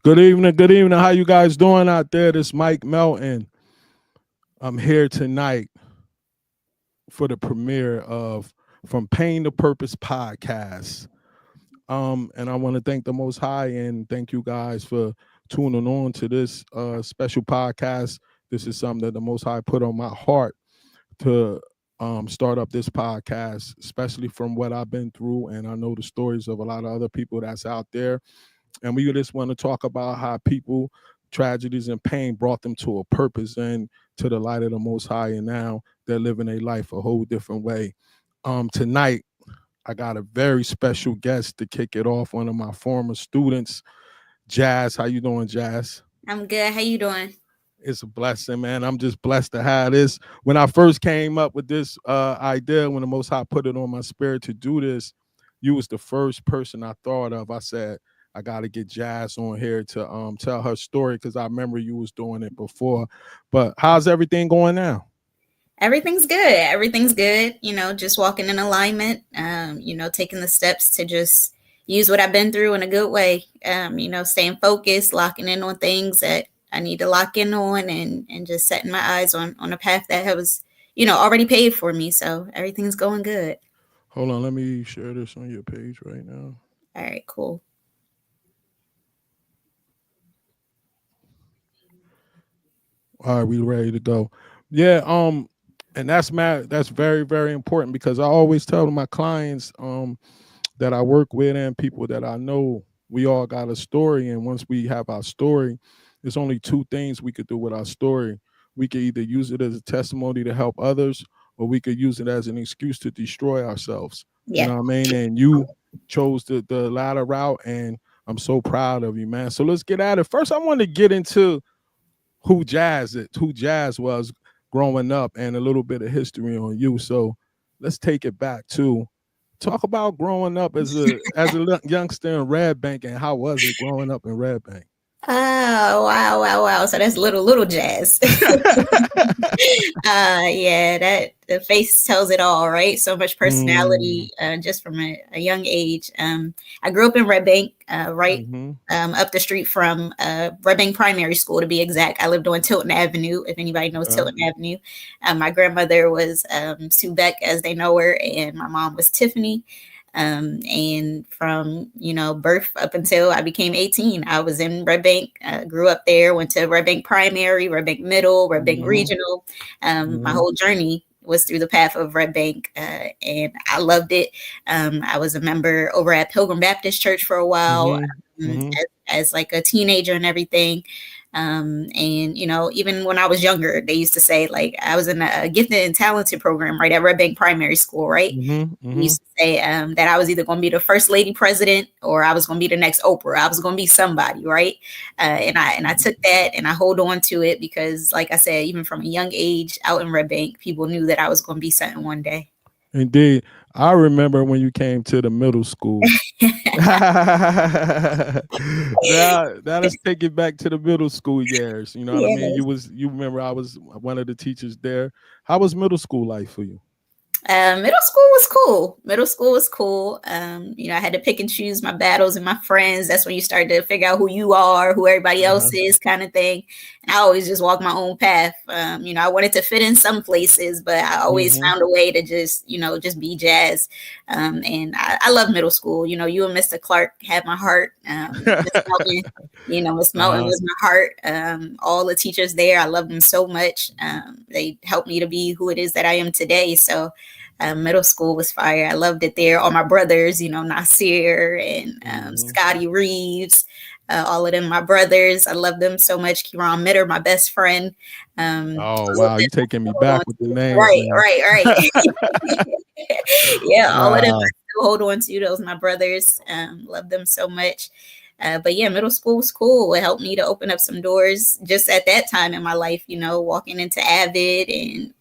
Good evening. Good evening. How you guys doing out there? This Mike Melton. I'm here tonight for the premiere of From Pain to Purpose podcast. And I want to thank the Most High and thank you guys for tuning on to this special podcast. This is something that the Most High put on my heart to start up this podcast, especially from what I've been through. And I know the stories of a lot of other people that's out there. And we just want to talk about how people, tragedies and pain brought them to a purpose and to the light of the Most High. And now they're living a life a whole different way. Tonight, I got a very special guest to kick it off. One of my former students, Jazz. How you doing, Jazz? I'm good. How you doing? It's a blessing, man. I'm just blessed to have this. When I first came up with this idea, when the Most High put it on my spirit to do this, you was the first person I thought of. I said, I got to get Jazz on here to tell her story because I remember you was doing it before. But how's everything going now? Everything's good. Everything's good. Just walking in alignment, taking the steps to just use what I've been through in a good way. Staying focused, locking in on things that I need to lock in on and just setting my eyes on a path that was, already paid for me. So everything's going good. Hold on. Let me share this on your page right now. All right, cool. All right, we ready to go. Yeah, and that's very, very important because I always tell my clients that I work with and people that I know, we all got a story. And once we have our story, there's only two things we could do with our story. We could either use it as a testimony to help others, or we could use it as an excuse to destroy ourselves. Yeah. You know what I mean? And you chose the latter route, and I'm so proud of you, man. So let's get at it. First, I want to get into who Jazz was growing up and a little bit of history on you. So let's take it back to talk about growing up as a youngster in Red Bank, and how was it growing up in Red Bank? Oh, wow. So that's little Jazz. Yeah, that the face tells it all, right? So much personality, just from a young age. I grew up in Red Bank, right up the street from Red Bank Primary School, to be exact. I lived on Tilton Avenue, if anybody knows Tilton Avenue. My grandmother was Sue Beck, as they know her, and my mom was Tiffany. And from, birth up until I became 18, I was in Red Bank, grew up there, went to Red Bank Primary, Red Bank Middle, Red Bank Regional. My whole journey was through the path of Red Bank, and I loved it. I was a member over at Pilgrim Baptist Church for a while, as like a teenager and everything. And, even when I was younger, they used to say, like, I was in a gifted and talented program right at Red Bank Primary School, right? They used to say that I was either going to be the first lady president or I was going to be the next Oprah. I was going to be somebody, right? And I took that and I hold on to it because, like I said, even from a young age out in Red Bank, people knew that I was going to be something one day. Indeed. I remember when you came to the middle school. Now let's take it back to the middle school years. You know what I mean? You remember I was one of the teachers there. How was middle school life for you? Middle school was cool. I had to pick and choose my battles and my friends. That's when you start to figure out who you are, who everybody else is, kind of thing. And I always just walked my own path. I wanted to fit in some places, but I always found a way to just be Jazz. And I love middle school. You and Mr. Clark had my heart. Miss Melton, Miss Melton was my heart. All the teachers there, I love them so much. They helped me to be who it is that I am today. So middle school was fire. I loved it there. All my brothers, Nasir and Scotty Reeves, all of them, my brothers. I love them so much. Kieran Mitter, my best friend. Wow, you taking me back with the names. Right. Yeah, all of them I still hold on to. Those my brothers. Love them so much. But yeah, middle school was cool. It helped me to open up some doors just at that time in my life, walking into Avid and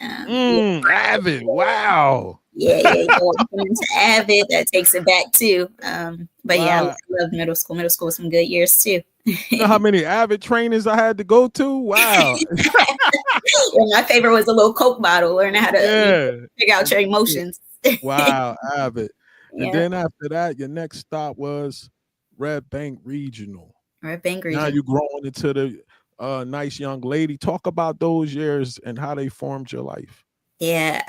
Avid. Wow. Yeah, walking into Avid, that takes it back too. But yeah, I love middle school. Middle school was some good years too. You know how many Avid trainings I had to go to? Wow. My favorite was a little Coke bottle, learning how to figure out your emotions. Wow, Avid. And then after that, your next stop was Red Bank Regional. Red Bank Now region. you growing into the nice young lady. Talk about those years and how they formed your life. Yeah,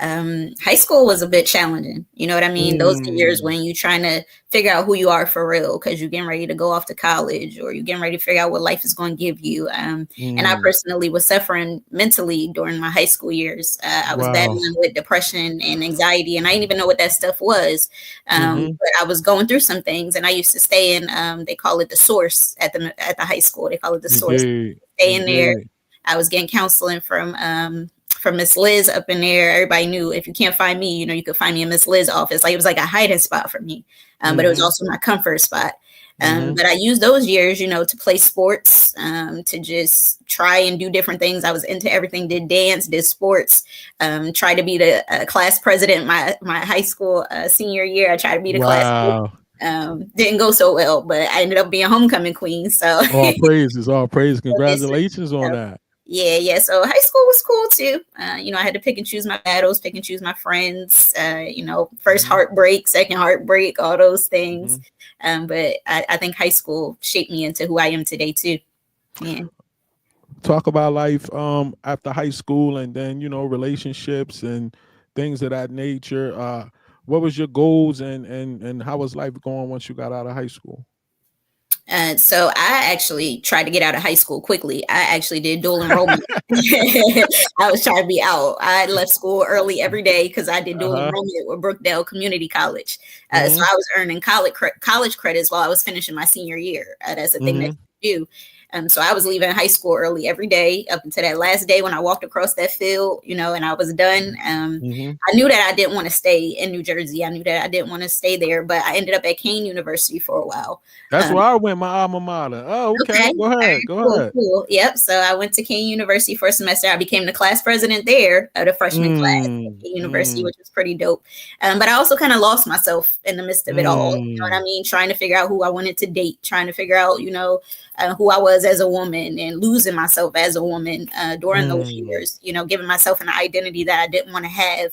high school was a bit challenging. You know what I mean? Those are years Mm, when you're trying to figure out who you are for real because you're getting ready to go off to college or you're getting ready to figure out what life is going to give you. And I mm, personally was suffering mentally during my high school years. I was wow. battling with depression and anxiety, and I didn't even know what that stuff was. Mm-hmm. But I was going through some things, and I used to stay in. They call it the source at the high school. They call it the You source. did. Stay You in there. did. I was getting counseling from Miss Liz up in there. Everybody knew if you can't find me, you could find me in Miss Liz's office. Like it was like a hiding spot for me, but it was Mm-hmm. also my comfort spot. Mm-hmm. But I used those years, to play sports, to just try and do different things. I was into everything, did dance, did sports, tried to be the class president my high school senior year. I tried to be the class Wow. didn't go so well, but I ended up being homecoming queen. So All praises. All praise. this Congratulations on that. yeah, yeah. So high school was cool too. I had to pick and choose my battles, pick and choose my friends. First Mm-hmm. heartbreak, second heartbreak, all those things. Mm-hmm. But I think high school shaped me into who I am today too. Yeah. Talk about life after high school and then relationships and things of that nature. What was your goals and how was life going once you got out of high school? So I actually tried to get out of high school quickly. I actually did dual enrollment. I was trying to be out. I left school early every day because I did dual Uh-huh. enrollment with Brookdale Community College. So Mm-hmm. I was earning college credits while I was finishing my senior year. That's a thing that Mm-hmm. you do. So I was leaving high school early every day up until that last day when I walked across that field, and I was done. Mm-hmm. I knew that I didn't want to stay in New Jersey. I knew that I didn't want to stay there, but I ended up at Kane University for a while. That's Um, where I went, my alma mater. Oh, Okay. okay. All Go ahead. right. Go Cool. ahead. Cool. Yep. So I went to Kane University for a semester. I became the class president there of the freshman class at Mm, Kane University, mm, which was pretty dope. But I also kind of lost myself in the midst of it all. You know what I mm, mean? Trying to figure out who I wanted to date, trying to figure out, who I was as a woman and losing myself as a woman during those mm. years, giving myself an identity that I didn't want to have.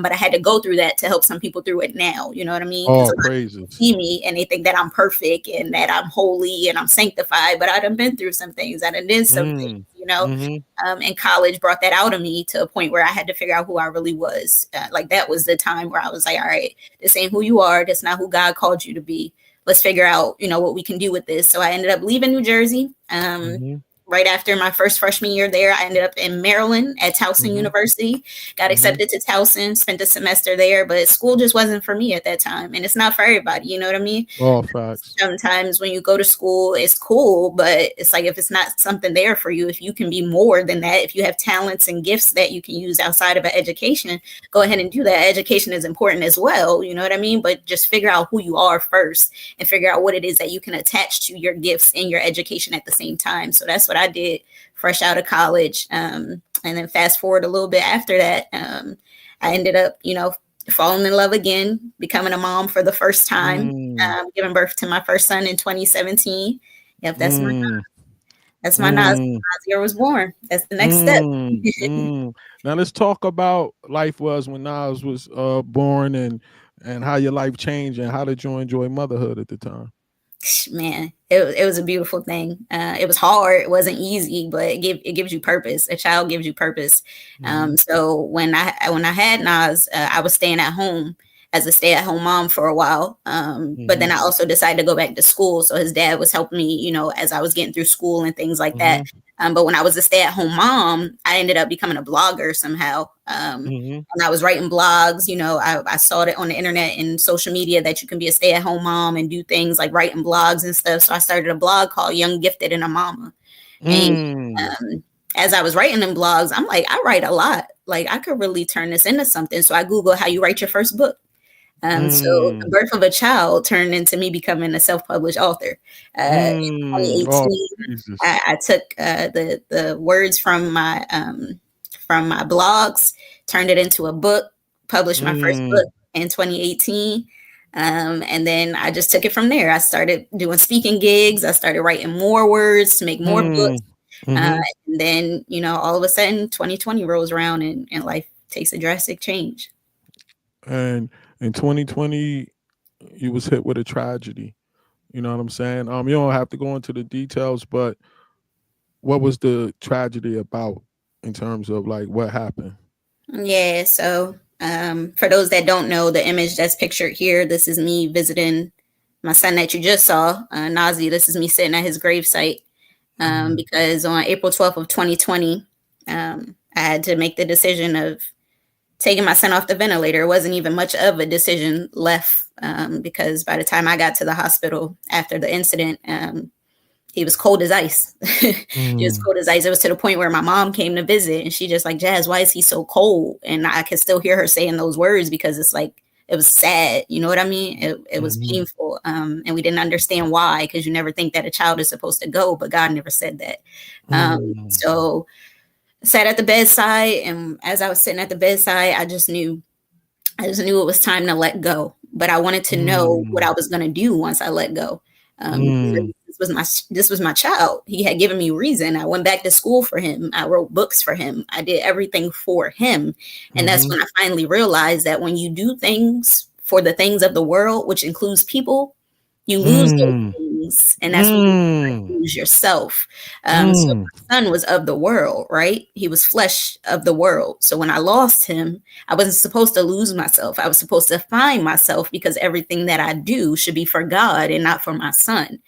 But I had to go through that to help some people through it now. You know what I mean? Because All a lot of people praises. see me and they think that I'm perfect and that I'm holy and I'm sanctified, but I done been through some things. I done did some things, Mm, mm-hmm, and college brought that out of me to a point where I had to figure out who I really was. Like that was the time where I was like, all right, this ain't who you are. That's not who God called you to be. Let's figure out, what we can do with this. So I ended up leaving New Jersey. mm-hmm, Right after my first freshman year there, I ended up in Maryland at Towson mm-hmm, University. Got mm-hmm. accepted to Towson, spent a semester there, but school just wasn't for me at that time. And it's not for everybody, you know what I mean? All facts. Sometimes when you go to school, it's cool, but it's like if it's not something there for you, if you can be more than that, if you have talents and gifts that you can use outside of an education, go ahead and do that. Education is important as well, you know what I mean? But just figure out who you are first and figure out what it is that you can attach to your gifts and your education at the same time. So that's what I did fresh out of college. And then fast forward a little bit after that, I ended up, falling in love again, becoming a mom for the first time, Mm, giving birth to my first son in 2017. Yep, mm, that's my Nas. mm, Nasir was born. That's the next step. mm, mm. Now let's talk about life was when Nas was born and how your life changed and how did you enjoy motherhood at the time? Man, it was a beautiful thing. It was hard. It wasn't easy, but it gives you purpose. A child gives you purpose. Mm-hmm, So when I had Nas, I was staying at home as a stay-at-home mom for a while. But mm-hmm, then I also decided to go back to school. So his dad was helping me, as I was getting through school and things like that. mm-hmm, But when I was a stay-at-home mom, I ended up becoming a blogger somehow. mm-hmm, And I was writing blogs, I saw it on the internet and social media that you can be a stay-at-home mom and do things like writing blogs and stuff. So I started a blog called Young, Gifted, and a Mama. And mm, as I was writing them blogs, I'm like, I write a lot. Like I could really turn this into something. So I Googled how you write your first book. So the mm, birth of a child turned into me becoming a self-published author. In all 2018, praises. I took the words from my blogs, turned it into a book, published my first book Mm, in 2018. And then I just took it from there. I started doing speaking gigs. I started writing more words to make more mm, books. Uh, mm-hmm. and then, all of a sudden 2020 rolls around and life takes a drastic change. And in 2020, you was hit with a tragedy. You know what I'm saying? You don't have to go into the details, but what was the tragedy about in terms of like what happened? Yeah, so for those that don't know, the image that's pictured here, this is me visiting my son that you just saw, Nazi. This is me sitting at his gravesite because on April 12th of 2020, I had to make the decision of taking my son off the ventilator. It wasn't even much of a decision left because by the time I got to the hospital after the incident, he was cold as ice. He was cold as ice. It was to the point where my mom came to visit and she just like, Jazz, why is he so cold? And I could still hear her saying those words because it's like, it was sad. You know what I mean? It was painful. And we didn't understand why, because you never think that a child is supposed to go, but God never said that. So I sat at the bedside. And as I was sitting at the bedside, I just knew it was time to let go. But I wanted to know what I was going to do once I let go. This was my child. He had given me reason. I went back to school for him. I wrote books for him. I did everything for him. And that's when I finally realized that when you do things for the things of the world, which includes people, you lose those things. And that's when you lose yourself. So my son was of the world, right? He was flesh of the world. So when I lost him, I wasn't supposed to lose myself. I was supposed to find myself because everything that I do should be for God and not for my son.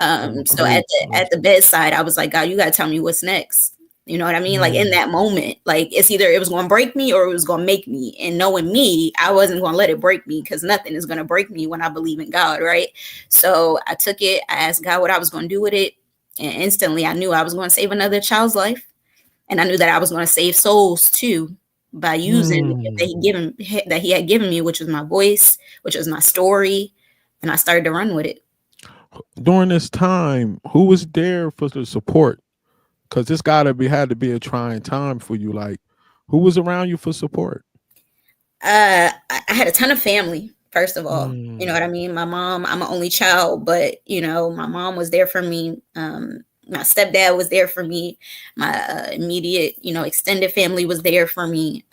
So at the bedside, I was like, God, you got to tell me what's next. You know what I mean? Like in that moment, like it's either it was going to break me or it was going to make me. And knowing me, I wasn't going to let it break me because nothing is going to break me when I believe in God, right? So I took it. I asked God what I was going to do with it. And instantly I knew I was going to save another child's life. And I knew that I was going to save souls too by using the gift that he had given me, which was my voice, which was my story. And I started to run with it. During this time, who was there for the support? Because this had to be a trying time for you. Like, who was around you for support? I had a ton of family, first of all. You know what I mean? My mom, I'm an only child, but you know, my mom was there for me. My stepdad was there for me. My immediate, extended family was there for me.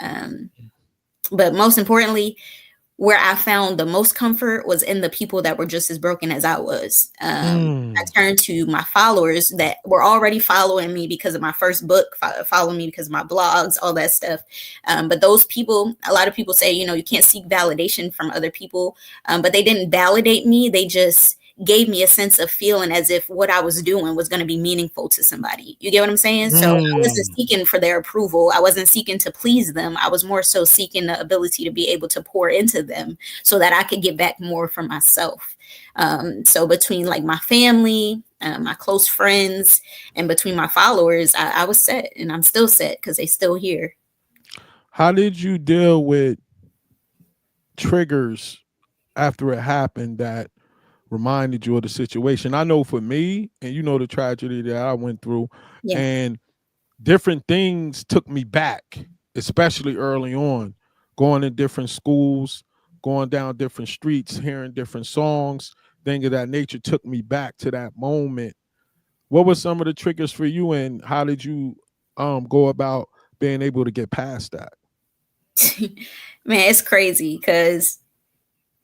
But most importantly, where I found the most comfort was in the people that were just as broken as I was. I turned to my followers that were already following me because of my first book, following me because of my blogs, all that stuff. But those people, a lot of people say, you can't seek validation from other people, but they didn't validate me. They just gave me a sense of feeling as if what I was doing was going to be meaningful to somebody. You get what I'm saying? So I wasn't seeking for their approval. I wasn't seeking to please them. I was more so seeking the ability to be able to pour into them so that I could get back more for myself. So between like my family, my close friends, and between my followers, I was set, and I'm still set because they still here. How did you deal with triggers after it happened that reminded you of the situation? I know for me, and you know the tragedy that I went through, and different things took me back, especially early on, going to different schools, going down different streets, hearing different songs, things of that nature took me back to that moment. What were some of the triggers for you, and how did you go about being able to get past that? Man, it's crazy because,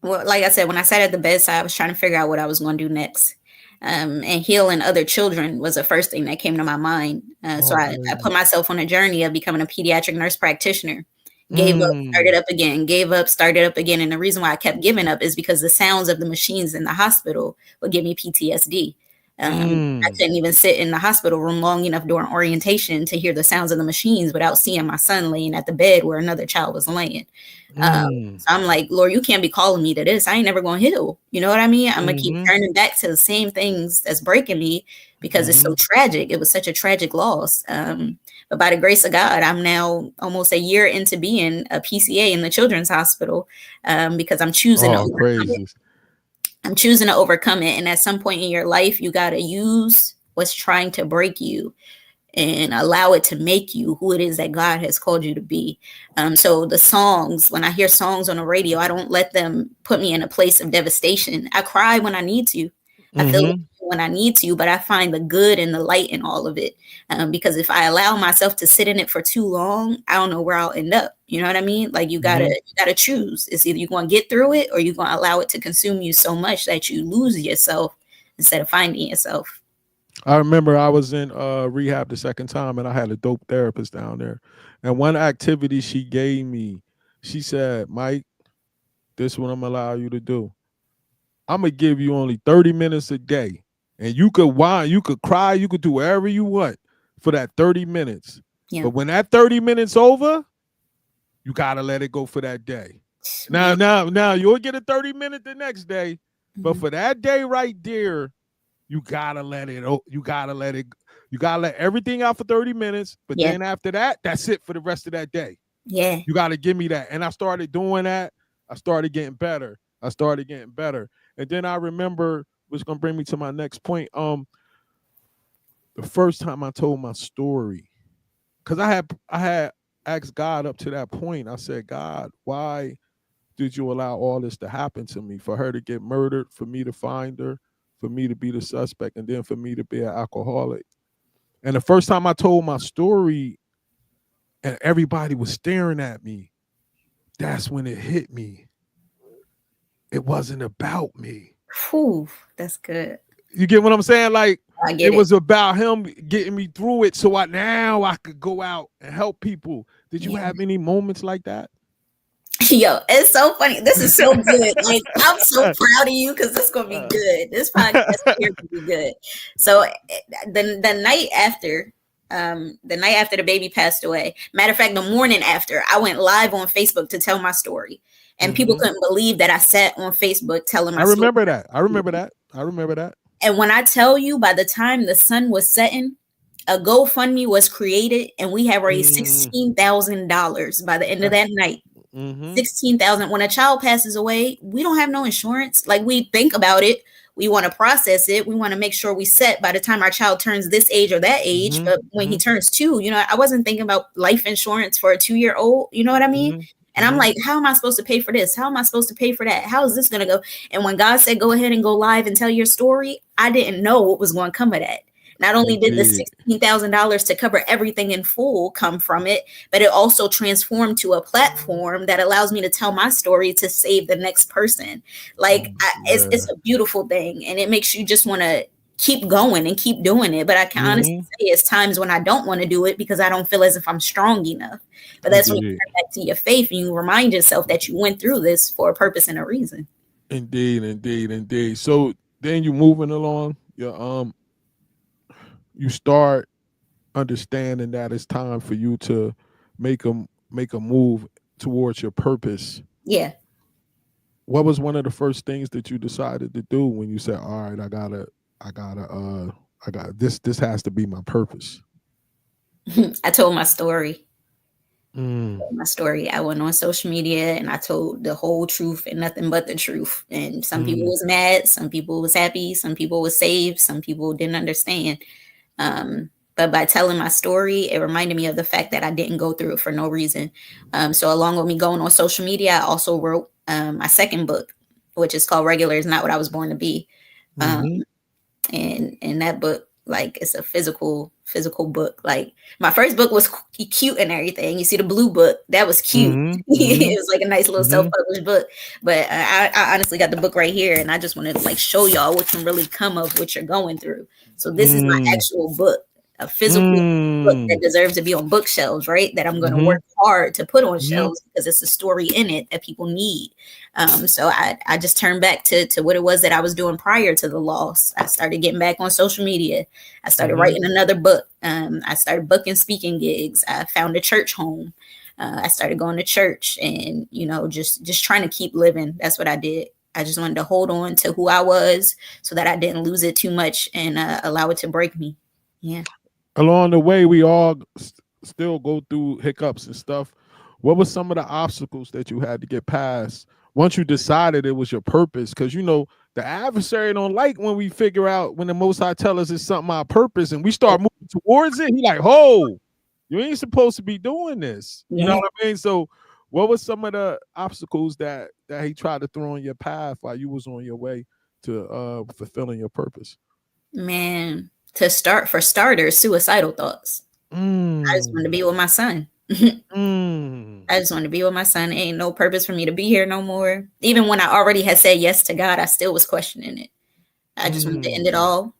well, like I said, when I sat at the bedside, I was trying to figure out what I was going to do next. And healing other children was the first thing that came to my mind. So I put myself on a journey of becoming a pediatric nurse practitioner. Gave up, started up again, gave up, started up again. And the reason why I kept giving up is because the sounds of the machines in the hospital would give me PTSD. I couldn't even sit in the hospital room long enough during orientation to hear the sounds of the machines without seeing my son laying at the bed where another child was laying. So I'm like, Lord, you can't be calling me to this. I ain't never going to heal. You know what I mean? I'm going to keep turning back to the same things that's breaking me because it's so tragic. It was such a tragic loss. But by the grace of God, I'm now almost a year into being a PCA in the Children's Hospital because I'm choosing to overcome it. I'm choosing to overcome it. And at some point in your life, you got to use what's trying to break you and allow it to make you who it is that God has called you to be. So the songs, when I hear songs on the radio, I don't let them put me in a place of devastation. I cry when I need to. I feel when I need to, but I find the good and the light in all of it. Because if I allow myself to sit in it for too long, I don't know where I'll end up. You know what I mean? Like you gotta choose. It's either you're going to get through it or you're going to allow it to consume you so much that you lose yourself instead of finding yourself. I remember I was in rehab the second time, and I had a dope therapist down there. And one activity she gave me, she said, Mike, this is what I'm gonna allow you to do. I'm gonna give you only 30 minutes a day. And you could whine, you could cry, you could do whatever you want for that 30 minutes. Yeah. But when that 30 minutes over, you gotta let it go for that day. Now you'll get a 30-minute the next day, but for that day right there, you gotta let it. You gotta let everything out for 30 minutes. But then after that, that's it for the rest of that day. Yeah. You gotta give me that. And I started doing that. I started getting better. And then I remember, which is gonna bring me to my next point. The first time I told my story, because I had asked God up to that point. I said, God, why did you allow all this to happen to me? For her to get murdered, for me to find her, for me to be the suspect, and then for me to be an alcoholic. And the first time I told my story and everybody was staring at me, that's when it hit me. It wasn't about me. Whew, that's good. You get what I'm saying? Like, it was about him getting me through it so now I could go out and help people. Did you have any moments like that? Yo, it's so funny. This is so good. Like, I'm so proud of you because this is gonna be good. This podcast here to be good. So the night after the baby passed away, matter of fact, the morning after, I went live on Facebook to tell my story. And people couldn't believe that I sat on Facebook telling my story. I remember that. And when I tell you, by the time the sun was setting, a GoFundMe was created and we had raised $16,000 by the end of that night. 16,000. When a child passes away, we don't have no insurance. Like, we think about it, we want to process it, we want to make sure we set by the time our child turns this age or that age. But when he turns 2, I wasn't thinking about life insurance for a 2-year-old. You know what I mean? And I'm like, how am I supposed to pay for this? How am I supposed to pay for that? How is this going to go? And when God said, go ahead and go live and tell your story, I didn't know what was going to come of that. Not only did the $16,000 to cover everything in full come from it, but it also transformed to a platform that allows me to tell my story to save the next person. Like, it's a beautiful thing. And it makes you just want to keep going and keep doing it. But I can honestly say it's times when I don't want to do it because I don't feel as if I'm strong enough. But that's when you turn back to your faith and you remind yourself that you went through this for a purpose and a reason. Indeed. So then you moving along, you start understanding that it's time for you to make a move towards your purpose. Yeah. What was one of the first things that you decided to do when you said, all right, I got this has to be my purpose? I told my story. I went on social media and I told the whole truth and nothing but the truth. And some people was mad, some people was happy, some people was saved, some people didn't understand. But by telling my story, it reminded me of the fact that I didn't go through it for no reason. So along with me going on social media, I also wrote my second book, which is called Regular Is Not What I Was Born to Be. And that book, like, it's a physical book. Like, my first book was cute and everything. You see the blue book, that was cute. It was like a nice little self-published book. But I honestly got the book right here, and I just wanted to, like, show y'all what can really come of what you're going through. So this is my actual book, a physical book that deserves to be on bookshelves, right? That I'm going to work hard to put on shelves because it's a story in it that people need. So I just turned back to what it was that I was doing prior to the loss. I started getting back on social media. I started writing another book. I started booking speaking gigs. I found a church home. I started going to church and, just trying to keep living. That's what I did. I just wanted to hold on to who I was so that I didn't lose it too much and allow it to break me. Yeah. Along the way, we all still go through hiccups and stuff. What were some of the obstacles that you had to get past once you decided it was your purpose? Because, the adversary don't like when we figure out when the Most High tell us it's something our purpose and we start moving towards it. He like, oh, you ain't supposed to be doing this. You know what I mean? So what were some of the obstacles that he tried to throw on your path while you was on your way to fulfilling your purpose? Man, for starters, suicidal thoughts. I just wanted to be with my son. I just wanted to be with my son. Ain't no purpose for me to be here no more. Even when I already had said yes to God, I still was questioning it. I just wanted to end it all,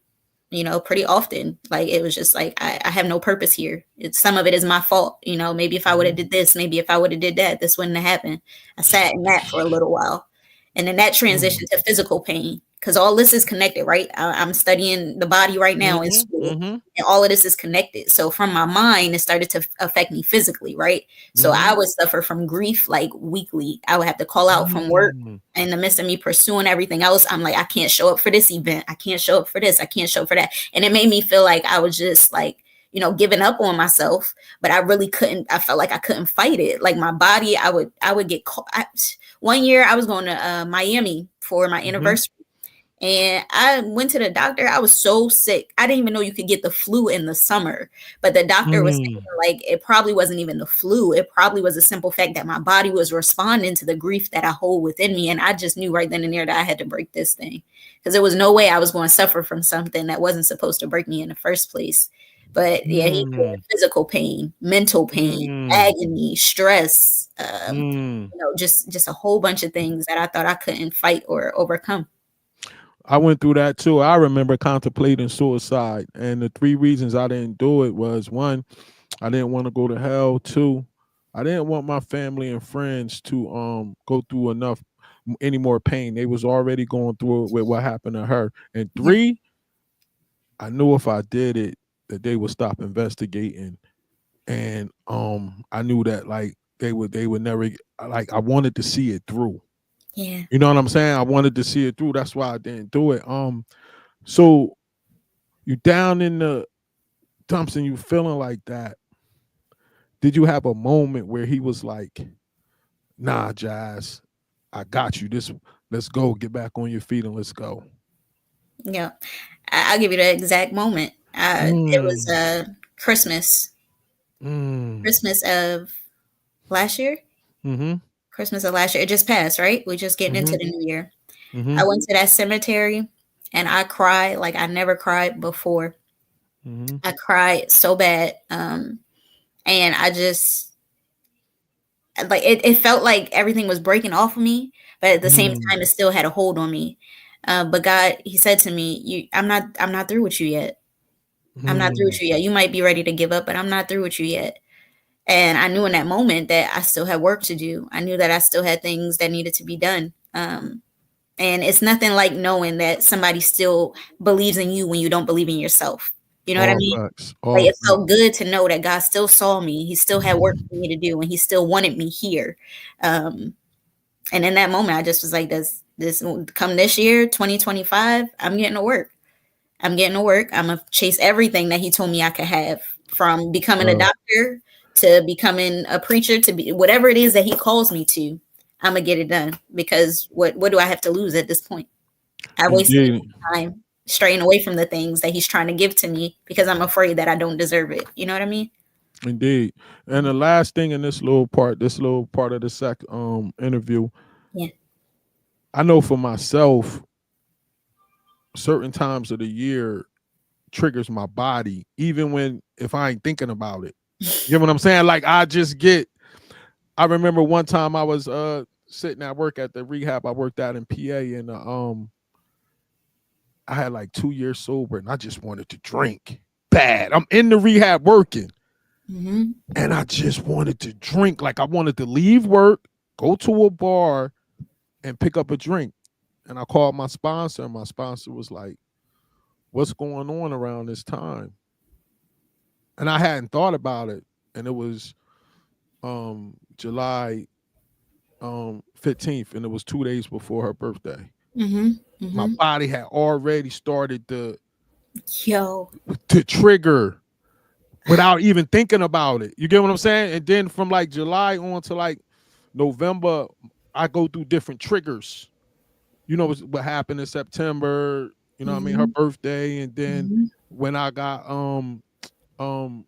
pretty often. Like, it was just like, I have no purpose here. Some of it is my fault. Maybe if I would have did this, maybe if I would have did that, this wouldn't have happened. I sat in that for a little while. And then that transitioned to physical pain, because all this is connected, right? I'm studying the body right now in school, and all of this is connected. So from my mind, it started to affect me physically, right? So I would suffer from grief like weekly. I would have to call out from work in the midst of me pursuing everything else. I'm like, I can't show up for this event. I can't show up for this. I can't show up for that. And it made me feel like I was just like, giving up on myself, but I really couldn't. I felt like I couldn't fight it. Like, my body, I would get caught. One year I was going to Miami for my anniversary, and I went to the doctor. I was so sick. I didn't even know you could get the flu in the summer, but the doctor was saying, like, it probably wasn't even the flu. It probably was a simple fact that my body was responding to the grief that I hold within me. And I just knew right then and there that I had to break this thing, because there was no way I was going to suffer from something that wasn't supposed to break me in the first place. But yeah, he had physical pain, mental pain, agony, stress, just a whole bunch of things that I thought I couldn't fight or overcome. I went through that too. I remember contemplating suicide, and the 3 reasons I didn't do it was: 1, I didn't want to go to hell; 2, I didn't want my family and friends to go through any more pain. They was already going through it with what happened to her. And 3, I knew if I did it, that they would stop investigating, and I knew that, like, they would never, like, I wanted to see it through. Yeah, you know what I'm saying? I wanted to see it through. That's why I didn't do it. So you down in the dumps and you feeling like that. Did you have a moment where he was like, "Nah, Jazz, I got you. Let's go. Get back on your feet and let's go"? Yeah, I'll give you the exact moment. It was Christmas. Christmas of last year. Christmas of last year. It just passed, right? We're just getting into the new year. I went to that cemetery and I cried like I never cried before. I cried so bad. And I just, like, it felt like everything was breaking off of me, but at the same time, it still had a hold on me. But God, he said to me, I'm not through with you yet. I'm not through with you yet. You might be ready to give up, but I'm not through with you yet. And I knew in that moment that I still had work to do. I knew that I still had things that needed to be done. And it's nothing like knowing that somebody still believes in you when you don't believe in yourself. You know what I mean? Like, it felt good to know that God still saw me. He still had work for me to do, and he still wanted me here. And in that moment, I just was like, this come this year, 2025, I'm getting to work. I'm getting to work. I'm going to chase everything that he told me I could have, from becoming a doctor to becoming a preacher, to be whatever it is that he calls me to. I'm going to get it done, because what do I have to lose at this point? I wasted time straying away from the things that he's trying to give to me because I'm afraid that I don't deserve it. You know what I mean? Indeed. And the last thing in this little part of the second interview, I know for myself, certain times of the year triggers my body, even if I ain't thinking about it. You know what I'm saying? Like, I remember one time I was sitting at work at the rehab I worked at in PA, and I had like 2 years sober, and I just wanted to drink bad. I'm in the rehab working, and I just wanted to drink. Like, I wanted to leave work, go to a bar, and pick up a drink. And I called my sponsor, and my sponsor was like, "What's going on around this time?" And I hadn't thought about it. And it was July 15th, and it was 2 days before her birthday. My body had already started to trigger without even thinking about it. You get what I'm saying? And then from like July on to like November, I go through different triggers. You know what happened in September, you know what I mean, her birthday, and then when I got the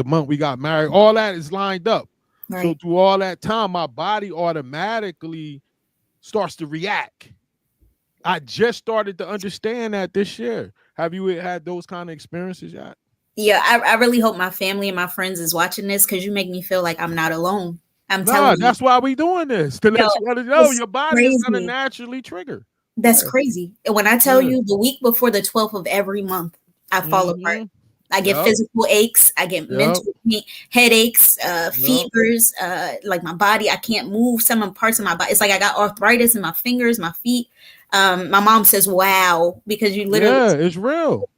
month we got married, all that is lined up. Right. So through all that time, my body automatically starts to react. I just started to understand that this year. Have you had those kind of experiences yet? Yeah, I really hope my family and my friends is watching this, because you make me feel like I'm not alone. I'm telling you. That's why we doing this. To let you know your body is gonna naturally trigger. That's Yeah. crazy. And when I tell Yeah. you the week before the 12th of every month, I fall apart. Mm-hmm. I get Yep. physical aches. I get Yep. mental headaches, Yep. fevers. Like my body, I can't move some of parts of my body. It's like I got arthritis in my fingers, my feet. My mom says, "Wow," because you literally, Yeah. It's real.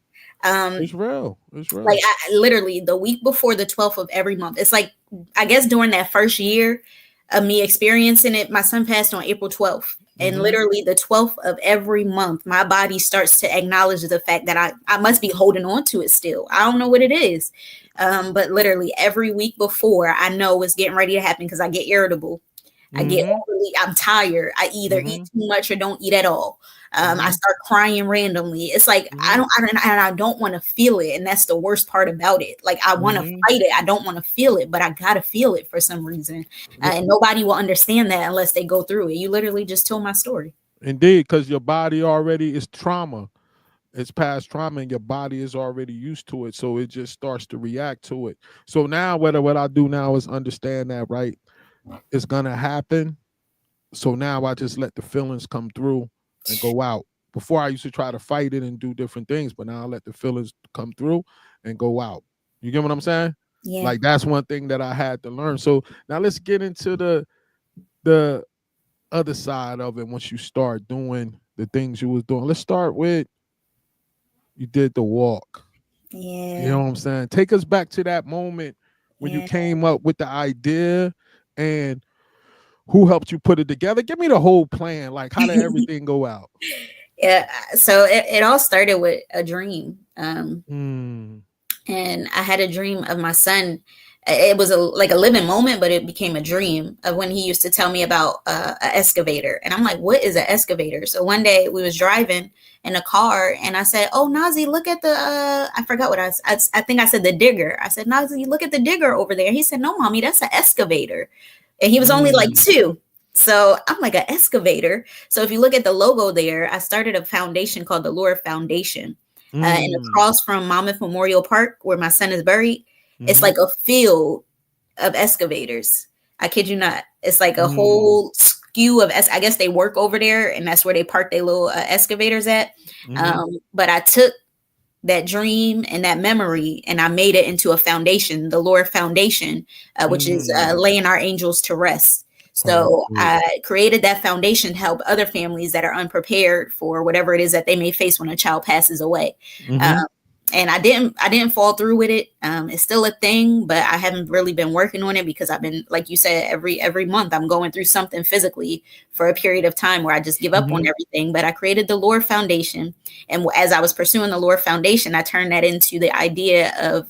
um, It's real. It's like real. I literally the week before the 12th of every month. It's like I guess during that first year of me experiencing it, my son passed on April 12th. And Mm-hmm. literally the 12th of every month, my body starts to acknowledge the fact that I must be holding on to it still. I don't know what it is. But literally every week before, I know it's getting ready to happen because I get irritable. Mm-hmm. I'm tired. I either eat Mm-hmm. too much or don't eat at all. I Mm-hmm. start crying randomly. It's like Mm-hmm. I don't want to feel it, and that's the worst part about it. Like I want to Mm-hmm. fight it, I don't want to feel it, but I gotta feel it for some reason, and nobody will understand that unless they go through it. You literally just told my story. Indeed, because your body already is trauma. It's past trauma, and your body is already used to it, so it just starts to react to it. So now, what I do now is understand that, right? It's gonna happen. So now I just let the feelings come through and go out. Before I used to try to fight it and do different things, but now I let the feelings come through and go out. You get what I'm saying? Yeah, Like that's one thing that I had to learn. So now let's get into the other side of it. Once you start doing the things you was doing, let's start with you did the walk. You yeah, know what I'm saying? Take us back to that moment when you yeah. came up with the idea and who helped you put it together. Give me the whole plan. Like, how did everything go out? Yeah. So it all started with a dream. Mm, And I had a dream of my son. It was like a living moment, but it became a dream of when he used to tell me about an excavator, and I'm like, "What is an excavator?" So one day we was driving in a car, and I said, "Oh, Nazi, look at the." I forgot what I think I said the digger. I said, "Nazi, look at the digger over there." He said, "No, mommy, that's an excavator," and he was only like mm, 2. So I'm like an excavator. So if you look at the logo there, I started a foundation called the Lure Foundation, and mm, across from Monmouth Memorial Park, where my son is buried, it's mm, like a field of excavators. I kid you not. It's like a mm, whole skew of, I guess they work over there, and that's where they park their little excavators at. mm, But I took that dream and that memory and I made it into a foundation, the Lord Foundation, which is mm. laying our angels to rest. So Perfect. I created that foundation to help other families that are unprepared for whatever it is that they may face when a child passes away. Mm-hmm. Um, and I didn't fall through with it. It's still a thing, but I haven't really been working on it because I've been, like you said, every month I'm going through something physically for a period of time where I just give up on Mm-hmm. everything. But I created the Lord Foundation, and as I was pursuing the Lord Foundation, I turned that into the idea of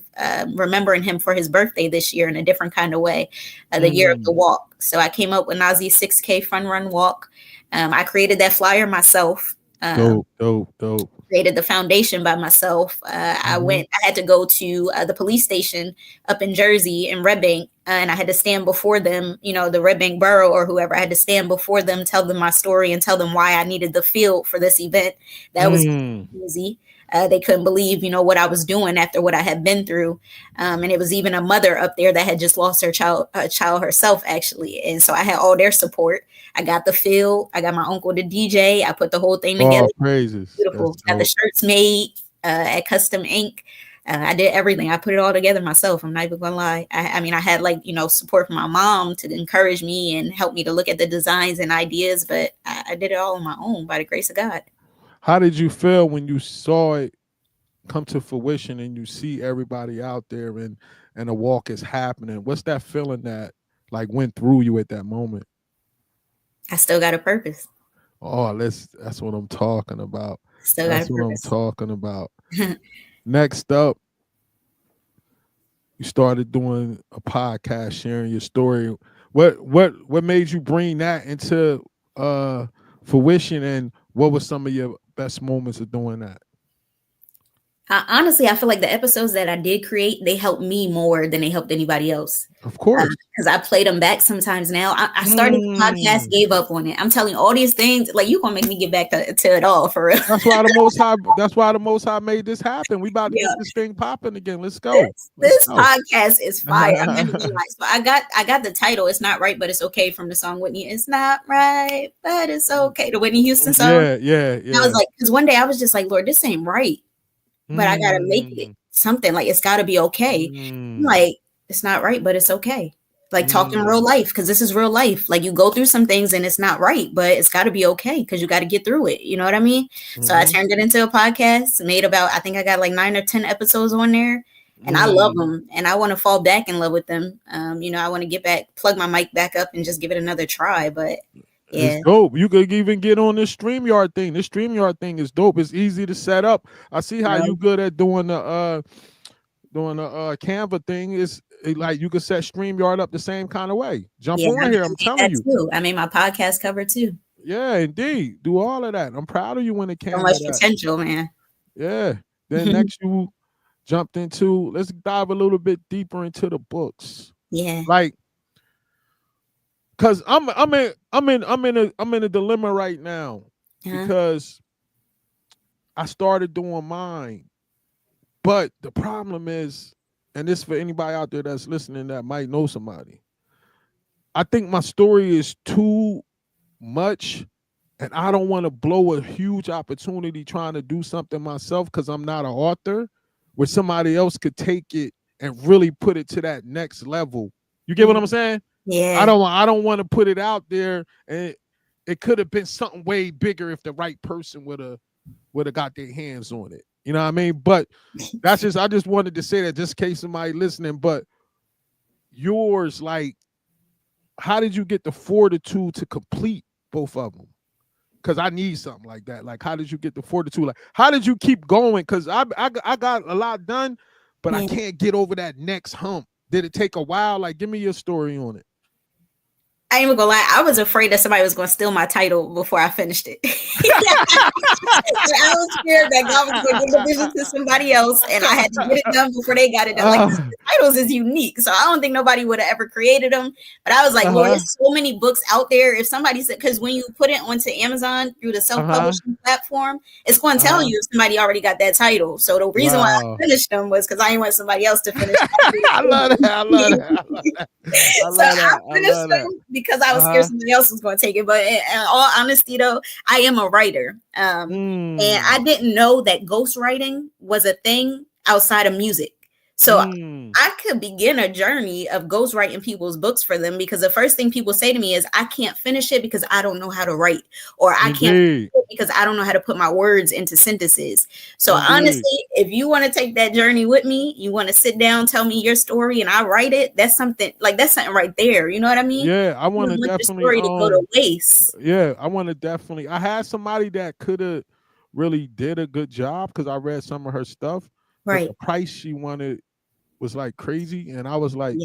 remembering him for his birthday this year in a different kind of way, the year of the Mm. walk. So I came up with Nazi's 6K Fun Run Walk. I created that flyer myself. Dope, dope, dope. Created the foundation by myself. Mm-hmm. I had to go to the police station up in Jersey in Red Bank, and I had to stand before them, the Red Bank Borough or whoever. I had to stand before them, tell them my story, and tell them why I needed the field for this event. That was Mm. easy. They couldn't believe, what I was doing after what I had been through. And it was even a mother up there that had just lost her child herself, actually. And so I had all their support. I got the field. I got my uncle to DJ. I put the whole thing together. Oh, praises. Beautiful. That's Got the dope. shirts made at Custom Ink. I did everything. I put it all together myself. I'm not even gonna lie. I mean, I had support from my mom to encourage me and help me to look at the designs and ideas, but I did it all on my own by the grace of God. How did you feel when you saw it come to fruition and you see everybody out there and the walk is happening? What's that feeling that like went through you at that moment? I still got a purpose. Oh, that's what I'm talking about. Still got a That's what I'm purpose. talking about. Next up, you started doing a podcast sharing your story. What made you bring that into fruition, and what were some of your best moments of doing that? Honestly, I feel like the episodes that I did create, they helped me more than they helped anybody else. Of course. Because I play them back sometimes now. I started the podcast, gave up on it. I'm telling you all these things, like you gonna make me get back to it all for real. That's why the Most High made this happen. We about to get this thing popping again. Let's go. This podcast is fire. I'm not gonna lie. So I got the title. It's not right, but it's okay from the song Whitney. It's not right, but it's okay. The Whitney Houston song. Yeah. And I was like, because one day I was just like, Lord, this ain't right. But I gotta make it something, like it's gotta be okay. Like it's not right, but it's okay. Like talking real life, because this is real life. Like you go through some things and it's not right, but it's got to be okay because you got to get through it. You know what I mean? So I turned it into a podcast, made I think I got like 9 or 10 episodes on there, and I love them, and I want to fall back in love with them. I want to get back, plug my mic back up, and just give it another try. But yeah, it's dope. You could even get on this StreamYard thing. This StreamYard thing is dope. It's easy to set up. I see how you good at doing the Canva thing. Is like you could set StreamYard up the same kind of way. Jump on here. I'm telling you. Too. I made my podcast cover too. Yeah, indeed. Do all of that. I'm proud of you when it came. So much potential, man. Yeah. Then next you jumped into. Let's dive a little bit deeper into the books. Yeah. Like. Cause I'm in a dilemma right now because I started doing mine, but the problem is, and this for anybody out there that's listening that might know somebody, I think my story is too much, and I don't want to blow a huge opportunity trying to do something myself because I'm not an author, where somebody else could take it and really put it to that next level. You get what I'm saying? Yeah. I don't want to put it out there, and it could have been something way bigger if the right person would have got their hands on it. You know what I mean? But I just wanted to say that just in case somebody listening. But yours, like, how did you get the fortitude to complete both of them? Because I need something like that. Like, how did you get the fortitude? Like, how did you keep going? Because I got a lot done, but I can't get over that next hump. Did it take a while? Like, give me your story on it. I ain't even gonna lie, I was afraid that somebody was gonna steal my title before I finished it. I was scared that God was gonna give the vision to somebody else, and I had to get it done before they got it done. Like, the titles is unique, so I don't think nobody would have ever created them. But I was like, Lord, there's so many books out there. If somebody said, because when you put it onto Amazon through the self-publishing platform, it's going to tell you if somebody already got that title. So the reason why I finished them was because I didn't want somebody else to finish. I love that. I finished them because I was scared somebody else was going to take it. But in all honesty, though, I am a writer. And I didn't know that ghostwriting was a thing outside of music. So I could begin a journey of ghostwriting people's books for them, because the first thing people say to me is, I can't finish it because I don't know how to write, or I can't finish it because I don't know how to put my words into sentences. So honestly, if you want to take that journey with me, you want to sit down, tell me your story, and I write it, that's something right there. You know what I mean? Yeah, I want to definitely story to go to waste. Yeah, I want to definitely. I had somebody that could have really did a good job because I read some of her stuff. Right. But the price she wanted was like crazy, and I was like,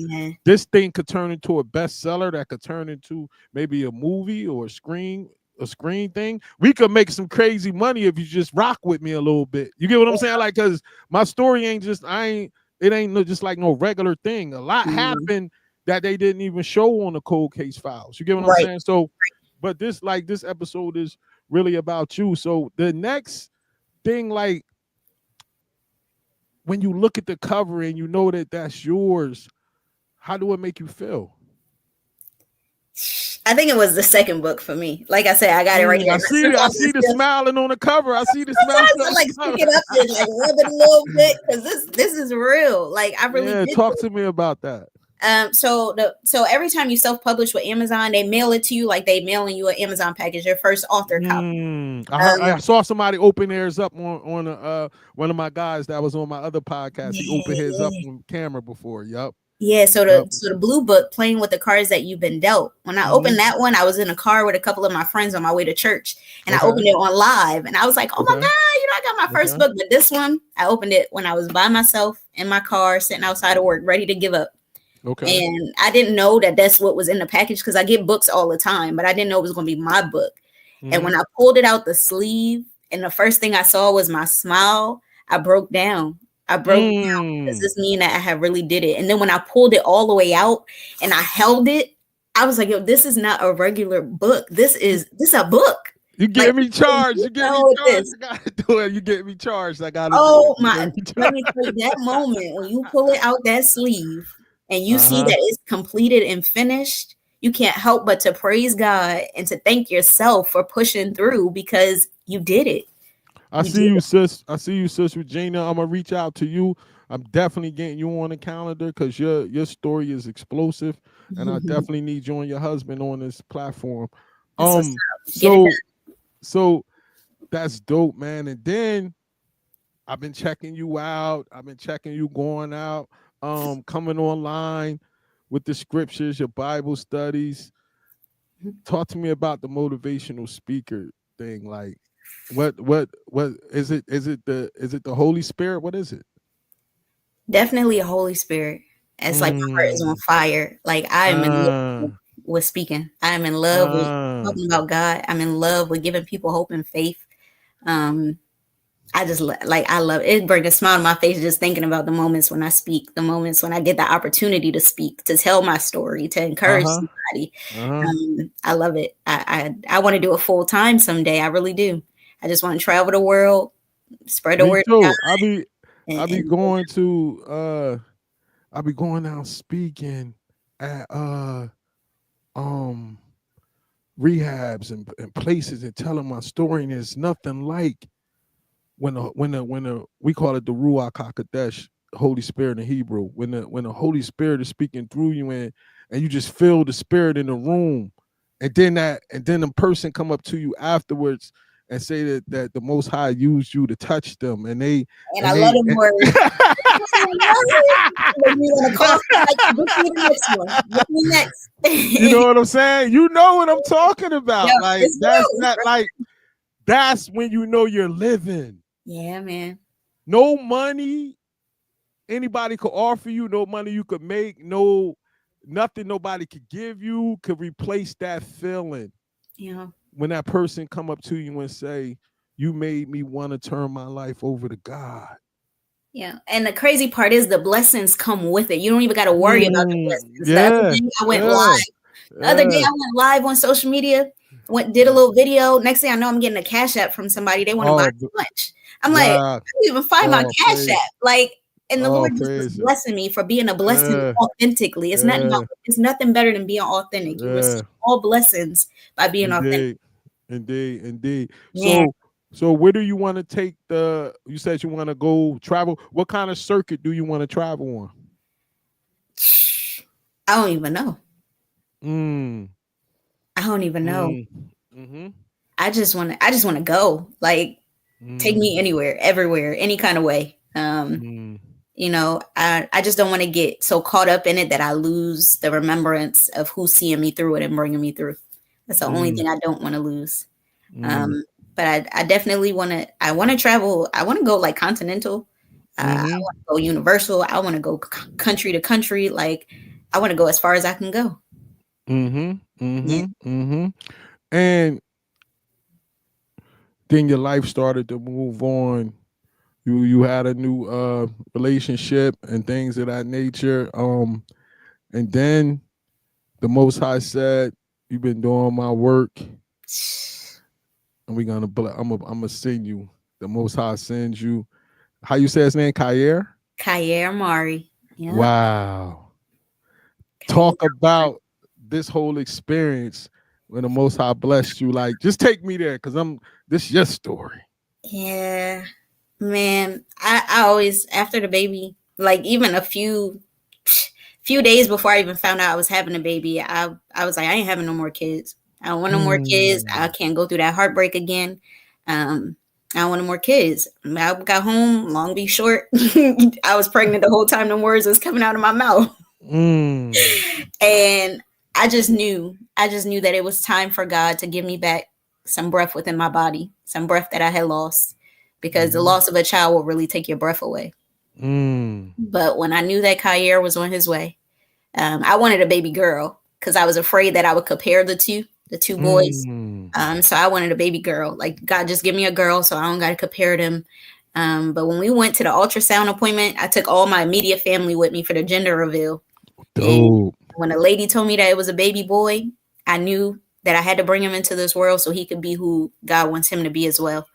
this thing could turn into a bestseller that could turn into maybe a movie or a screen thing. We could make some crazy money if you just rock with me a little bit. You get what I'm saying? Like, because my story ain't just it ain't just like no regular thing. A lot happened that they didn't even show on the Cold Case Files. You get what I'm saying? So, but this episode is really about you. So the next thing, like, when you look at the cover and you know that that's yours, how do it make you feel? I think it was the second book for me. Like I said, I got it right here. I see the smiling on the cover. I see the smile. I like pick it up and like rub it a little bit, because this is real. Like, I really talk to me about that. So every time you self-publish with Amazon, they mail it to you like they mailing you an Amazon package, your first author copy. I saw somebody open theirs up on one of my guys that was on my other podcast. He opened his up on camera before. Yep. Yeah, so the blue book, Playing with the Cards That You've Been Dealt. When I opened that one, I was in a car with a couple of my friends on my way to church, and I opened it on live, and I was like, oh my God, I got my first book. But this one, I opened it when I was by myself in my car, sitting outside of work, ready to give up. Okay. And I didn't know that that's what was in the package, because I get books all the time, but I didn't know it was going to be my book. And when I pulled it out the sleeve, and the first thing I saw was my smile, I broke down. Does this mean that I have really did it? And then when I pulled it all the way out and I held it, I was like, yo, this is not a regular book. This is a book. You get me charged. You get me charged. I gotta do it. You get me charged. I gotta do it. My, let me tell you, that moment when you pull it out that sleeve and you see that it's completed and finished, you can't help but to praise God and to thank yourself for pushing through because you did it. I see you, sis. I see you, sis Regina. I'm gonna reach out to you. I'm definitely getting you on the calendar because your story is explosive, and I definitely need you and your husband on this platform. So that's dope, man. And then I've been checking you out. I've been checking you going out, coming online with the scriptures, your Bible studies. Talk to me about the motivational speaker thing. Like, what is it? Is it the Holy Spirit? What is it? Definitely a Holy Spirit. It's like my heart is on fire. Like I am in love with speaking. I am in love with talking about God. I'm in love with giving people hope and faith. I just I love it. It brings a smile on my face just thinking about the moments when I speak, the moments when I get the opportunity to speak, to tell my story, to encourage somebody. I love it. I want to do it full time someday. I really do. I just want to travel the world, spread the word. I'll be going out speaking at rehabs and places and telling my story, and there's nothing like when we call it the Ruach HaKodesh, Holy Spirit in Hebrew, when the Holy Spirit is speaking through you and you just feel the Spirit in the room, and then the person come up to you afterwards and say that the Most High used you to touch them, and I love them words. You know what I'm saying? You know what I'm talking about. That's when you know you're living. Yeah, man. No money anybody could offer you, no money you could make, nothing nobody could give you could replace that feeling. Yeah. When that person come up to you and say, you made me want to turn my life over to God. Yeah. And the crazy part is the blessings come with it. You don't even got to worry about the blessings. Yeah, the other day I went live. The other day I went live on social media, did a little video. Next thing I know, I'm getting a cash app from somebody. They want to buy too much. I'm like, I didn't even find my cash app. Like, and the Lord just was blessing me for being a blessing authentically. It's nothing better than being authentic. You receive all blessings by being authentic. Indeed. So where do you want to take you said you want to go travel. What kind of circuit do you want to travel on? I don't even know. I don't even know. I just want to go. Like, take me anywhere, everywhere, any kind of way. You know, I just don't want to get so caught up in it that I lose the remembrance of who's seeing me through it and bringing me through. That's the only thing I don't want to lose. But I definitely want to travel. I want to go like continental. I want to go universal. I want to go country to country. Like, I want to go as far as I can go. And then your life started to move on. You had a new relationship and things of that nature. And then the Most High said, "You've been doing my work, and we're gonna. I'm gonna send you. The Most High sends you. How you say his name? Kyer Mari. Yeah. Wow. Talk about this whole experience when the Most High blessed you. Like, just take me there, because this is your story. Yeah, man. I always, after the baby, like even a few days before I even found out I was having a baby, I was like, I ain't having no more kids. I don't want no more kids. I can't go through that heartbreak again. I don't want no more kids. I got home, long be short. I was pregnant the whole time the words was coming out of my mouth. And I just knew that it was time for God to give me back some breath within my body, some breath that I had lost, because the loss of a child will really take your breath away. But when I knew that Kyer was on his way, I wanted a baby girl because I was afraid that I would compare the two boys. So I wanted a baby girl. Like, God, just give me a girl so I don't got to compare them. But when we went to the ultrasound appointment, I took all my immediate family with me for the gender reveal. And Dope. when a lady told me that it was a baby boy, I knew that I had to bring him into this world so he could be who God wants him to be as well.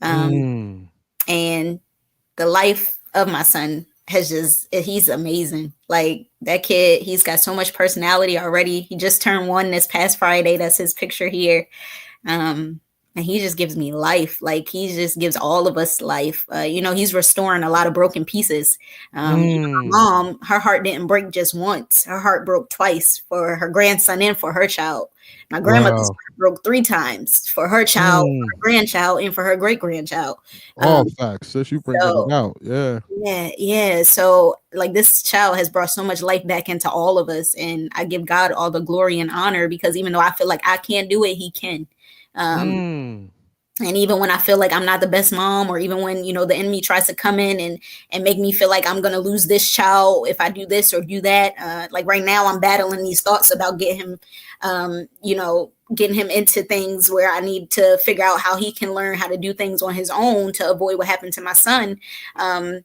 And the life of my son he's amazing. Like that kid, he's got so much personality already. He just turned 1 this past Friday. That's his picture here. And he just gives me life. Like he just gives all of us life. He's restoring a lot of broken pieces. My mom, her heart didn't break just once. Her heart broke twice for her grandson and for her child. My grandmother's heart broke 3 times for her child, for her grandchild, and for her great grandchild. All facts. Since you bringing it out, yeah. Yeah. So like this child has brought so much life back into all of us, and I give God all the glory and honor because even though I feel like I can't do it, He can. And even when I feel like I'm not the best mom, or even when, the enemy tries to come in and make me feel like I'm going to lose this child if I do this or do that. Like right now I'm battling these thoughts about getting him into things where I need to figure out how he can learn how to do things on his own to avoid what happened to my son. And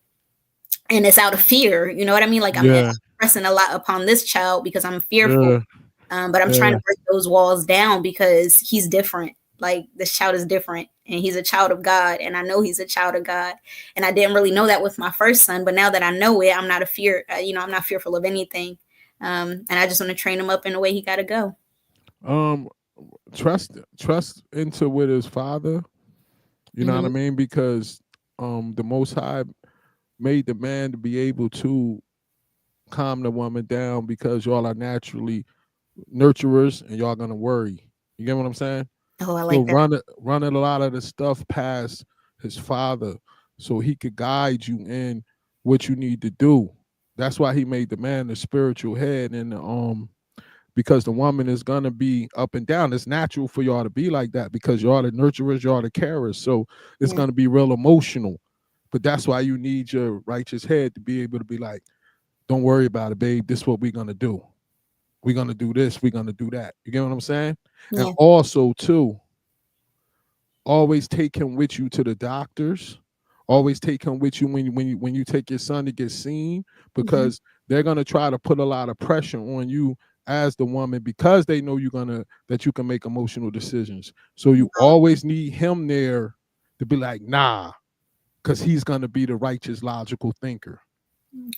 it's out of fear. You know what I mean? Like I'm pressing a lot upon this child because I'm fearful. But I'm trying to break those walls down because he's different. Like this child is different and he's a child of God. And I know he's a child of God. And I didn't really know that with my first son. But now that I know it, I'm not I'm not fearful of anything. And I just want to train him up in the way he got to go. Trust into with his father. You know what I mean? Because the Most High made the man to be able to calm the woman down because y'all are naturally nurturers and y'all gonna worry. You get what I'm saying? Oh, I like that. Running a lot of the stuff past his father so he could guide you in what you need to do. That's why he made the man the spiritual head, and because the woman is gonna be up and down. It's natural for y'all to be like that because y'all the nurturers, y'all the carers. So it's gonna be real emotional. But that's why you need your righteous head to be able to be like, don't worry about it, babe. This is what we're gonna do. We're gonna do this, we're gonna do that. You get what I'm saying? Yeah. And also too, always take him with you to the doctors. Always take him with you when you take your son to get seen, because they're gonna try to put a lot of pressure on you as the woman because they know that you can make emotional decisions. So you always need him there to be like, nah, because he's gonna be the righteous, logical thinker.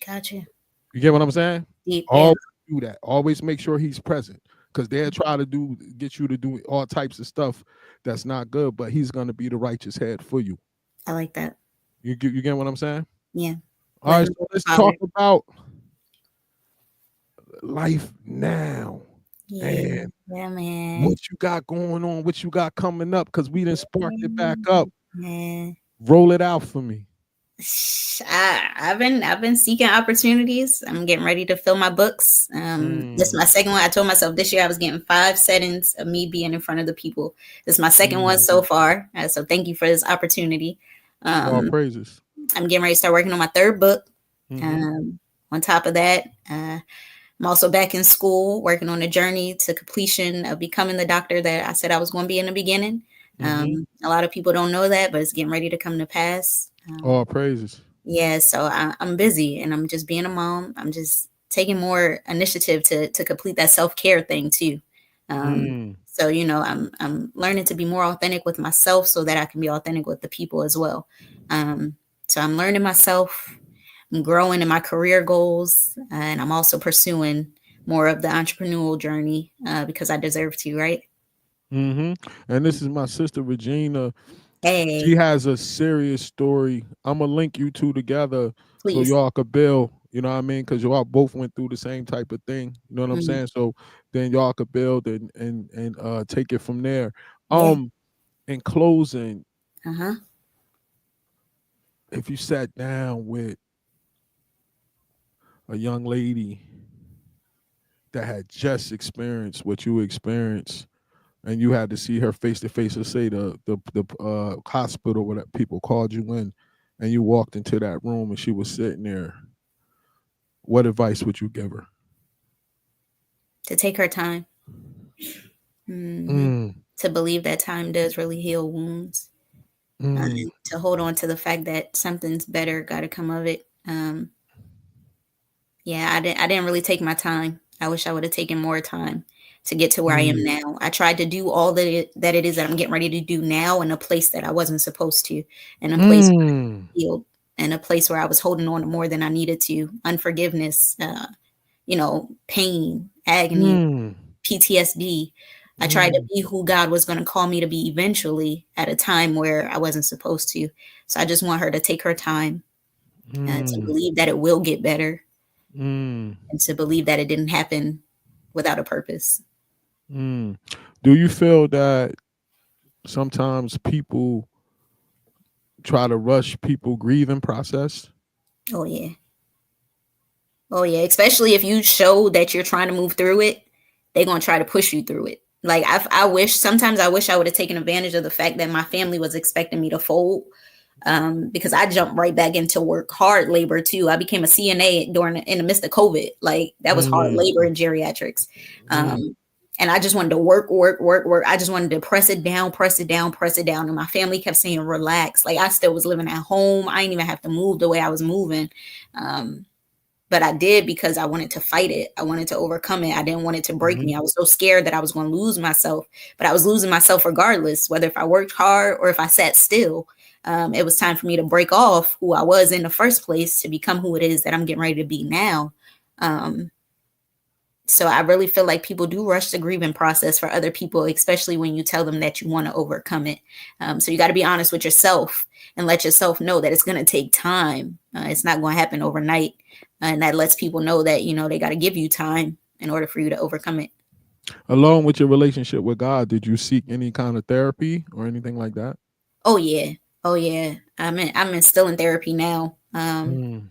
Gotcha. You get what I'm saying? Always do that. Always make sure he's present, because they'll try to get you to do all types of stuff that's not good, but he's gonna be the righteous head for you. I like that. You get what I'm saying? Yeah. All right, so let's talk about life now. Yeah, man. What you got going on? What you got coming up? Because we done sparked it back up. Roll it out for me. I've been seeking opportunities. I'm getting ready to fill my books. This is my second one. I told myself this year I was getting 5 settings of me being in front of the people. This is my second one so far. So thank you for this opportunity. All praises. I'm getting ready to start working on my 3rd book. On top of that, I'm also back in school working on a journey to completion of becoming the doctor that I said I was going to be in the beginning. A lot of people don't know that, but it's getting ready to come to pass. All praises. Yeah, so I'm busy and I'm just being a mom. I'm just taking more initiative to complete that self-care thing too. So, I'm learning to be more authentic with myself so that I can be authentic with the people as well. So I'm learning myself. I'm growing in my career goals, and I'm also pursuing more of the entrepreneurial journey because I deserve to, right? And this is my sister, Regina. Hey. She has a serious story. I'm going to link you two together. Please. So y'all could build, you know what I mean? Because y'all both went through the same type of thing. You know what I'm saying? So then y'all could build and take it from there. In closing, if you sat down with a young lady that had just experienced what you experienced, and you had to see her face to face, or say the hospital where that people called you in, and you walked into that room and she was sitting there, what advice would you give her? To take her time. To believe that time does really heal wounds. to hold on to the fact that something's better got to come of it. Yeah, I didn't really take my time. I wish I would have taken more time to get to where I am now. I tried to do all that it is that I'm getting ready to do now in a place that I wasn't supposed to, in a place where I healed, in a place where I was holding on to more than I needed to. Unforgiveness, pain, agony, PTSD. I tried to be who God was going to call me to be eventually at a time where I wasn't supposed to. So I just want her to take her time to believe that it will get better and to believe that it didn't happen without a purpose. Do you feel that sometimes people try to rush people grieving process? Oh, yeah. Oh, yeah. Especially if you show that you're trying to move through it, they're going to try to push you through it. Like sometimes I wish I would have taken advantage of the fact that my family was expecting me to fold, because I jumped right back into work, hard labor too. I became a CNA in the midst of COVID. Like that was hard labor in geriatrics. And I just wanted to work. I just wanted to press it down. And my family kept saying, relax. Like I still was living at home. I didn't even have to move the way I was moving. But I did because I wanted to fight it. I wanted to overcome it. I didn't want it to break me. I was so scared that I was going to lose myself, but I was losing myself regardless, whether if I worked hard or if I sat still. It was time for me to break off who I was in the first place to become who it is that I'm getting ready to be now. So I really feel like people do rush the grieving process for other people, especially when you tell them that you want to overcome it. So you got to be honest with yourself and let yourself know that it's going to take time. It's not going to happen overnight. And that lets people know that, they got to give you time in order for you to overcome it. Along with your relationship with God, did you seek any kind of therapy or anything like that? Oh, yeah. I'm still in therapy now. But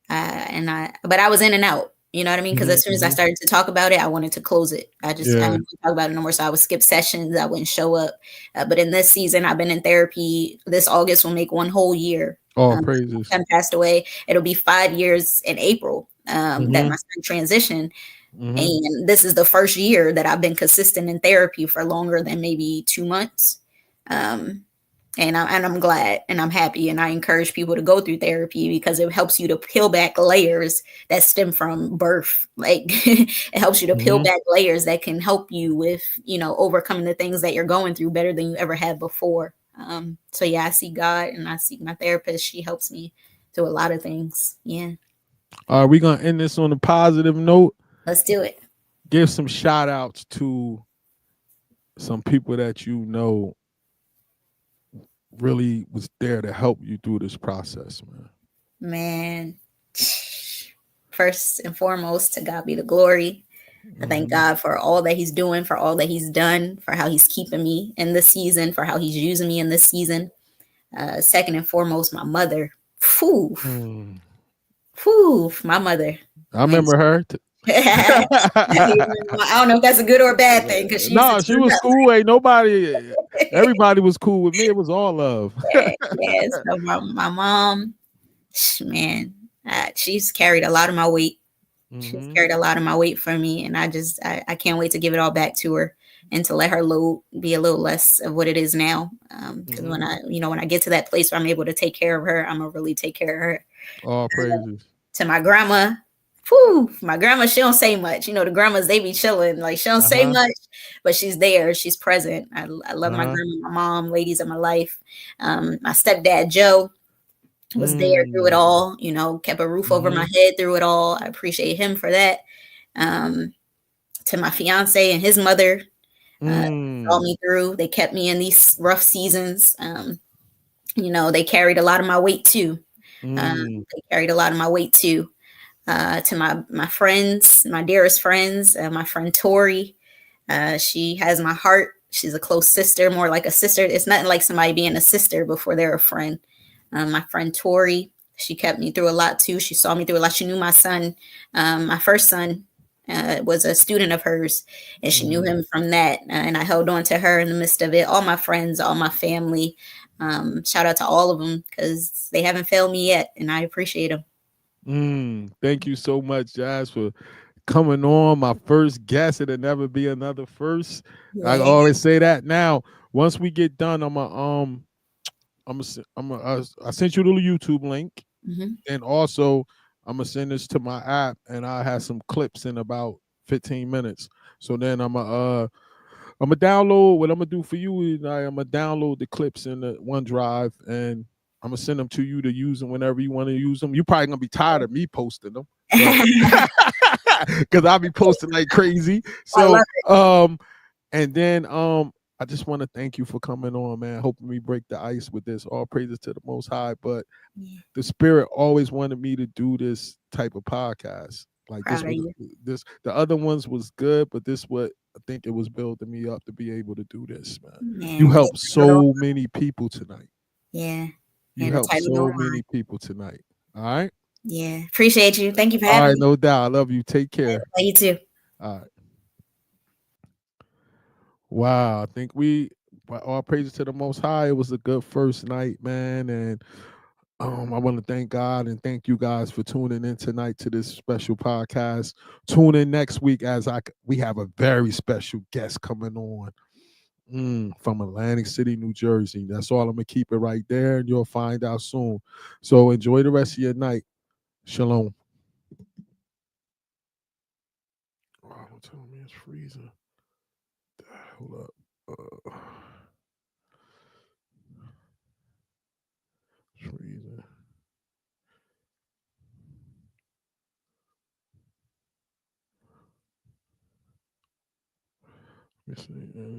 I was in and out. You know what I mean? Because as soon as I started to talk about it, I wanted to close it. I didn't want to talk about it no more. So I would skip sessions. I wouldn't show up. But in this season, I've been in therapy. This August will make 1 whole year. Oh, praises. My son passed away. It'll be 5 years in April that my son transitioned. And this is the first year that I've been consistent in therapy for longer than maybe 2 months. And I'm glad and I'm happy. And I encourage people to go through therapy because it helps you to peel back layers that stem from birth. Like it helps you to peel back layers that can help you with, overcoming the things that you're going through better than you ever had before. So yeah, I see God and I see my therapist. She helps me through a lot of things. Yeah. Are we going to end this on a positive note? Let's do it. Give some shout outs to some people that really was there to help you through this process, man. First and foremost, to God be the glory. I thank God for all that he's doing, for all that he's done, for how he's keeping me in this season, for how he's using me in this season. Second and foremost, my mother. My mother. I remember her. I don't know if that's a good or a bad thing because she was cool. Ain't nobody, everybody was cool with me. It was all love. Yes, so my mom, man, she's carried a lot of my weight. She's carried a lot of my weight for me, and I can't wait to give it all back to her and to let her load be a little less of what it is now. Because when I get to that place where I'm able to take care of her, I'm gonna really take care of her. All praises to my grandma. My grandma, she don't say much. The grandmas, they be chilling. Like she don't say much, but she's there. She's present. I love my grandma, my mom, ladies of my life. My stepdad, Joe, was there through it all, kept a roof over my head through it all. I appreciate him for that. To my fiance and his mother, saw me through. They kept me in these rough seasons. They carried a lot of my weight too. To my friends, my dearest friends, my friend Tori, she has my heart. She's a close sister, more like a sister. It's nothing like somebody being a sister before they're a friend. My friend Tori, she kept me through a lot too. She saw me through a lot. She knew my son, my first son, was a student of hers, and she knew him from that. And I held on to her in the midst of it. All my friends, all my family. Shout out to all of them because they haven't failed me yet, and I appreciate them. Thank you so much, Jazz, for coming on. My first guest. It'll never be another first. Yeah. I always say that. Now, once we get done, I'm I sent you the YouTube link, Mm-hmm. and also I'm gonna send this to my app, and I have some clips in about 15 minutes. So then I'm gonna download. What I'm gonna do for you is I'm gonna download the clips in the OneDrive, and I'm gonna send them to you to use them whenever you want to use them. You're probably gonna be tired of me posting them, but because I'll be posting like crazy. I So love and then I just want to thank you for coming on, man. Hoping we break the ice with this. All praises to the Most High. But it. the Spirit always wanted me to do this type of podcast. Like Proud of you. the other ones was good, but this what I think it was building me up to be able to do this, man. You Man, helped so many people tonight. yeah. You And the helped title don't so lie. many people tonight. All right. Yeah. Appreciate you. Thank you for All having right, me. no doubt. I love you. Take care. You too. All right. Wow. I think we all praises to the Most High. It was a good first night, man, and I want to thank God and thank you guys for tuning in tonight to this special podcast. Tune in next week as we have a very special guest coming on from Atlantic City, New Jersey. That's all. I'm gonna keep it right there, and you'll find out soon. So enjoy the rest of your night. Shalom. Oh, don't tell me it's freezing. Hold up. It's freezing. Let me see.